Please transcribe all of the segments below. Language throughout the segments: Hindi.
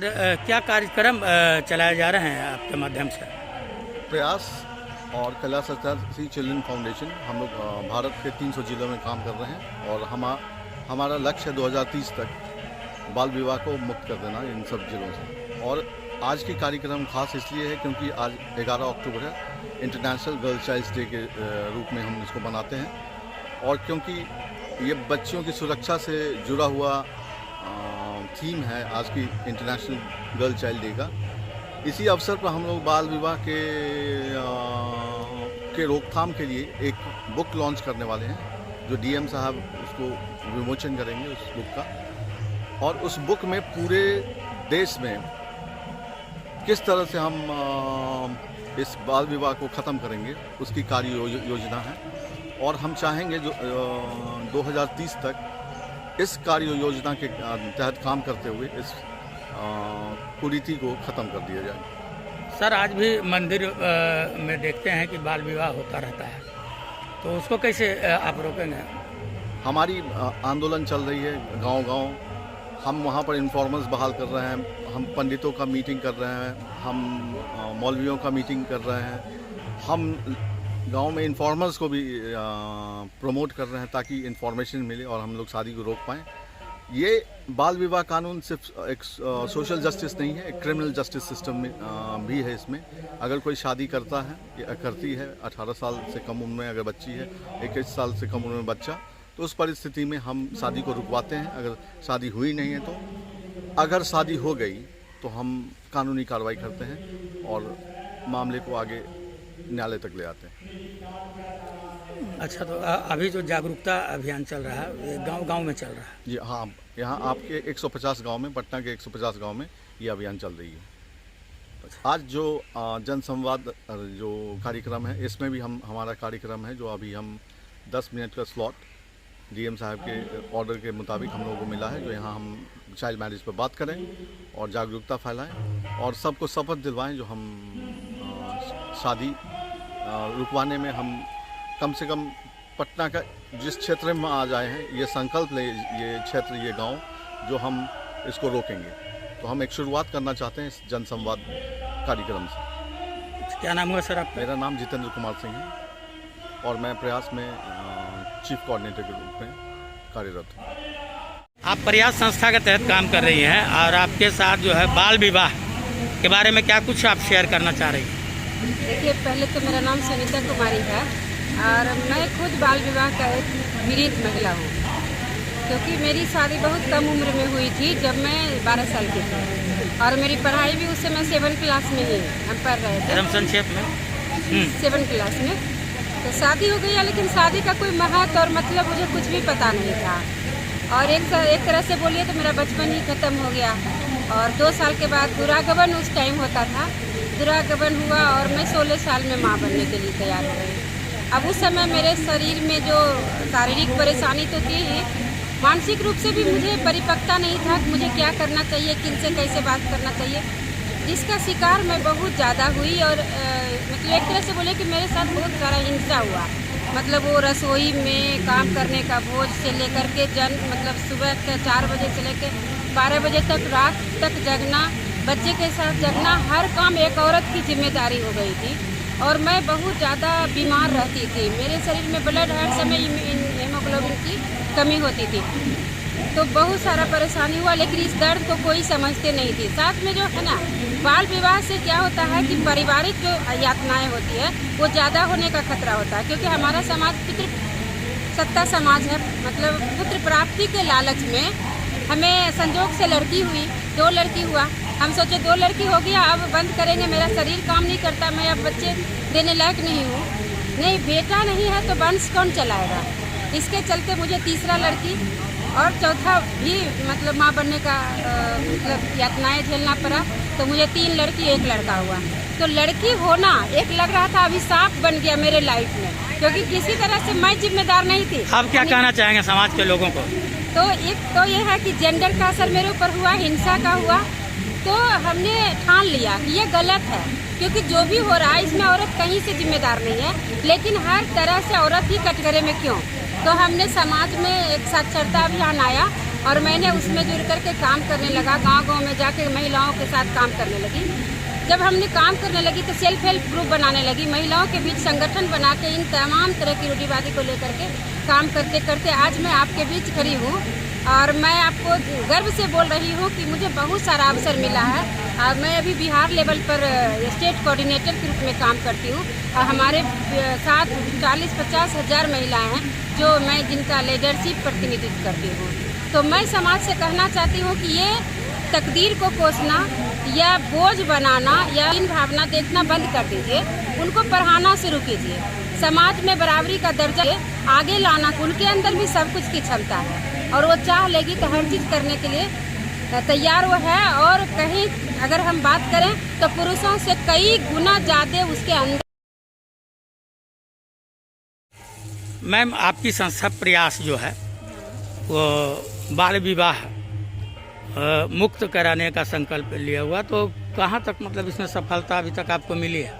सर क्या कार्यक्रम चलाए जा रहे हैं आपके माध्यम से? प्रयास और कैलाश सत्यार्थी चिल्ड्रन फाउंडेशन हम लोग भारत के 300 जिलों में काम कर रहे हैं और हमारा लक्ष्य है 2030 तक बाल विवाह को मुक्त कर देना इन सब जिलों से। और आज की कार्यक्रम खास इसलिए है क्योंकि आज 11 अक्टूबर है, इंटरनेशनल गर्ल चाइल्ड्स डे के रूप में हम इसको मनाते हैं। और क्योंकि ये बच्चियों की सुरक्षा से जुड़ा हुआ थीम है आज की इंटरनेशनल गर्ल चाइल्ड डे का, इसी अवसर पर हम लोग बाल विवाह के रोकथाम के लिए एक बुक लॉन्च करने वाले हैं, जो डीएम साहब उसको विमोचन करेंगे उस बुक का। और उस बुक में पूरे देश में किस तरह से हम इस बाल विवाह को ख़त्म करेंगे उसकी कार्य योजना है। और हम चाहेंगे जो 2030 तक इस कार्य योजना के तहत काम करते हुए इस कुरीति को ख़त्म कर दिया जाए। सर आज भी मंदिर में देखते हैं कि बाल विवाह होता रहता है, तो उसको कैसे आप रोकेंगे? हमारी आंदोलन चल रही है गांव-गांव, हम वहां पर इन्फॉर्मर्स बहाल कर रहे हैं, हम पंडितों का मीटिंग कर रहे हैं, हम मौलवियों का मीटिंग कर रहे हैं, हम गांव में इन्फॉर्मर्स को भी प्रमोट कर रहे हैं ताकि इन्फॉर्मेशन मिले और हम लोग शादी को रोक पाएँ। ये बाल विवाह कानून सिर्फ एक सोशल जस्टिस नहीं है, एक क्रिमिनल जस्टिस सिस्टम में भी है। इसमें अगर कोई शादी करता है या करती है 18 साल से कम उम्र में अगर बच्ची है, 21 साल से कम उम्र में बच्चा, तो उस परिस्थिति में हम शादी को रुकवाते हैं। अगर शादी हुई नहीं है तो, अगर शादी हो गई तो हम कानूनी कार्रवाई करते हैं और मामले को आगे न्यायालय तक ले आते हैं। अच्छा, तो अभी जो जागरूकता अभियान चल रहा है गांव-गांव में चल रहा है? जी हाँ, यहाँ आपके 150 गांव में, पटना के 150 गांव में ये अभियान चल रही है। आज जो जनसंवाद जो कार्यक्रम है, इसमें भी हमारा कार्यक्रम है जो अभी हम 10 मिनट का स्लॉट डीएम साहब के ऑर्डर के मुताबिक हम लोगों को मिला है, जो यहाँ हम चाइल्ड मैरिज पर बात करें और जागरूकता फैलाएं और सबको शपथ दिलवाएं जो हम शादी रुकवाने में हम कम से कम पटना का जिस क्षेत्र में आ जाए हैं, ये संकल्प ले, ये क्षेत्र, ये गांव जो हम इसको रोकेंगे। तो हम एक शुरुआत करना चाहते हैं इस जनसंवाद कार्यक्रम से। क्या नाम हुआ सर आपका? मेरा नाम जितेंद्र कुमार सिंह है और मैं प्रयास में चीफ कोऑर्डिनेटर के रूप में कार्यरत हूँ। आप प्रयास संस्था के तहत काम कर रही हैं और आपके साथ जो है बाल विवाह के बारे में क्या कुछ आप शेयर करना चाह रही हैं? देखिए, पहले तो मेरा नाम सुनीता कुमारी है और मैं खुद बाल विवाह का एक पीड़ित महिला हूँ, क्योंकि मेरी शादी बहुत कम उम्र में हुई थी जब मैं 12 साल की थी और मेरी पढ़ाई भी उस समय 7 क्लास में ही हम पढ़ रहे थे। संक्षेप में 7 क्लास में तो शादी हो गई है, लेकिन शादी का कोई महत्व और मतलब मुझे कुछ भी पता नहीं था। और एक तरह से बोलिए तो मेरा बचपन ही ख़त्म हो गया। और 2 साल के बाद दुरागमन उस टाइम होता था, दुरागमन हुआ और मैं 16 साल में माँ बनने के लिए तैयार हो गई। अब उस समय मेरे शरीर में जो शारीरिक परेशानी तो थी ही, मानसिक रूप से भी मुझे परिपक्वता नहीं था कि मुझे क्या करना चाहिए, किनसे कैसे बात करना चाहिए, जिसका शिकार मैं बहुत ज़्यादा हुई। और मतलब एक तरह से बोले कि मेरे साथ बहुत सारा हिंसा हुआ। मतलब वो रसोई में काम करने का बोझ से लेकर के मतलब सुबह के 4 बजे से लेकर 12 बजे तक, रात तक जगना, बच्चे के साथ जगना, हर काम एक औरत की जिम्मेदारी हो गई थी। और मैं बहुत ज़्यादा बीमार रहती थी, मेरे शरीर में ब्लड हर समय हीमोग्लोबिन की कमी होती थी, तो बहुत सारा परेशानी हुआ। लेकिन इस दर्द को कोई समझते नहीं थी। साथ में जो है ना, बाल विवाह से क्या होता है कि पारिवारिक जो यातनाएं होती है वो ज़्यादा होने का खतरा होता है, क्योंकि हमारा समाज पितृ सत्ता समाज है। मतलब पुत्र प्राप्ति के लालच में हमें संजोग से लड़की हुई, 2 लड़की हुआ, हम सोचे 2 लड़की हो गया, अब बंद करेंगे, मेरा शरीर काम नहीं करता, मैं अब बच्चे देने लायक नहीं हूँ। नहीं, बेटा नहीं है तो वंश कौन चलाएगा? इसके चलते मुझे तीसरा लड़की और चौथा भी मतलब माँ बनने का मतलब यातनाएं झेलना पड़ा। तो मुझे 3 लड़की 1 लड़का हुआ। तो लड़की होना एक लग रहा था अभिशाप बन गया मेरे लाइफ में, क्योंकि किसी तरह से मैं जिम्मेदार नहीं थी। आप क्या कहना चाहेंगे समाज के लोगों को? तो एक तो ये है कि जेंडर का असर मेरे ऊपर हुआ, हिंसा का हुआ, तो हमने ठान लिया कि ये गलत है, क्योंकि जो भी हो रहा है इसमें औरत कहीं से जिम्मेदार नहीं है, लेकिन हर तरह से औरत ही कटघरे में क्यों। तो हमने समाज में एक साक्षरता अभियान आया और मैंने उसमें जुड़ करके काम करने लगा, गांव-गांव में जाके महिलाओं के साथ काम करने लगी। जब हमने काम करने लगी तो सेल्फ हेल्प ग्रुप बनाने लगी, महिलाओं के बीच संगठन बना के इन तमाम तरह की रूढ़िवादी को लेकर के काम करते करते आज मैं आपके बीच खड़ी हूँ और मैं आपको गर्व से बोल रही हूँ कि मुझे बहुत सारा अवसर मिला है। और मैं अभी बिहार लेवल पर स्टेट कोऑर्डिनेटर के रूप में काम करती हूँ और हमारे साथ 40-50 हज़ार महिलाएं हैं जो मैं जिनका लीडरशिप प्रतिनिधित्व करती हूँ। तो मैं समाज से कहना चाहती हूँ कि ये तकदीर को कोसना या बोझ बनाना या इन भावना देखना बंद कर दीजिए, उनको पढ़ाना शुरू कीजिए। समाज में बराबरी का दर्जा आगे लाना, उनके अंदर भी सब कुछ की क्षमता है और वो चाह लेगी तो हर चीज़ करने के लिए तैयार वो है। और कहीं अगर हम बात करें तो पुरुषों से कई गुना ज़्यादा उसके अंदर। मैम, आपकी संस्था प्रयास जो है वो बाल विवाह मुक्त कराने का संकल्प लिया हुआ, तो कहाँ तक मतलब इसमें सफलता अभी तक आपको मिली है?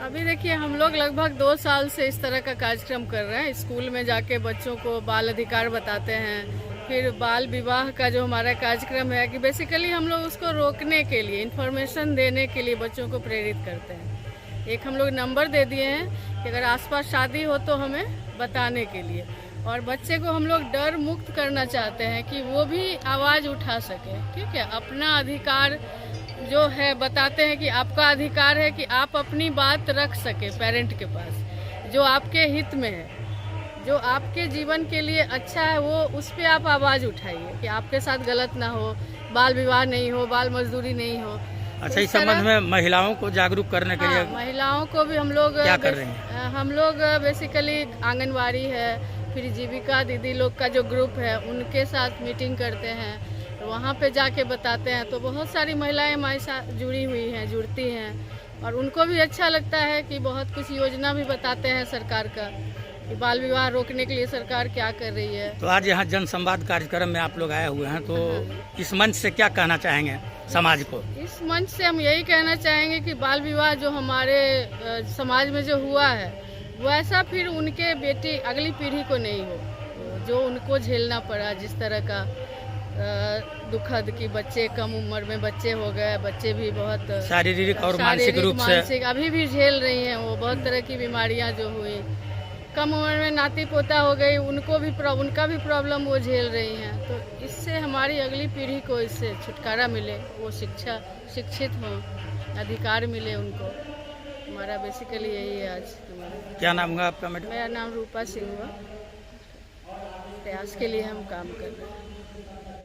अभी देखिए, हम लोग लगभग 2 साल से इस तरह का कार्यक्रम कर रहे हैं। स्कूल में जाके बच्चों को बाल अधिकार बताते हैं, फिर बाल विवाह का जो हमारा कार्यक्रम है कि बेसिकली हम लोग उसको रोकने के लिए, इन्फॉर्मेशन देने के लिए बच्चों को प्रेरित करते हैं। एक हम लोग नंबर दे दिए हैं कि अगर आसपास शादी हो तो हमें बताने के लिए, और बच्चे को हम लोग डर मुक्त करना चाहते हैं कि वो भी आवाज़ उठा सके। ठीक है, अपना अधिकार जो है बताते हैं कि आपका अधिकार है कि आप अपनी बात रख सके पेरेंट के पास, जो आपके हित में है, जो आपके जीवन के लिए अच्छा है, वो उस पर आप आवाज़ उठाइए कि आपके साथ गलत ना हो, बाल विवाह नहीं हो, बाल मजदूरी नहीं हो। अच्छा, इस संबंध में महिलाओं को जागरूक करने के लिए महिलाओं को भी हम लोग क्या कर रहे हैं? हम लोग बेसिकली आंगनवाड़ी है, फिर जीविका दीदी लोग का जो ग्रुप है उनके साथ मीटिंग करते हैं, वहाँ पे जाके बताते हैं। तो बहुत सारी महिलाएं हमारे साथ जुड़ती हैं और उनको भी अच्छा लगता है कि बहुत कुछ योजना भी बताते हैं सरकार का कि बाल विवाह रोकने के लिए सरकार क्या कर रही है। तो आज यहाँ जन संवाद कार्यक्रम में आप लोग आए हुए हैं, तो इस मंच से क्या कहना चाहेंगे समाज को? इस मंच से हम यही कहना चाहेंगे कि बाल विवाह जो हमारे समाज में जो हुआ है वैसा फिर उनके बेटी अगली पीढ़ी को नहीं हो, जो उनको झेलना पड़ा जिस तरह का दुखद कि बच्चे कम उम्र में बच्चे हो गए, बच्चे भी बहुत शारीरिक और मानसिक रूप से अभी भी झेल रही हैं। वो बहुत तरह की बीमारियां जो हुई, कम उम्र में नाती पोता हो गई, उनका भी प्रॉब्लम वो झेल रही हैं। तो इससे हमारी अगली पीढ़ी को इससे छुटकारा मिले, वो शिक्षित हों, अधिकार मिले उनको। हमारा बेसिकली यही है आज हमारा। क्या नाम होगा आपका मैडम? मेरा नाम रूपा सिंह हुआ। प्रयास के लिए हम काम कर रहे हैं।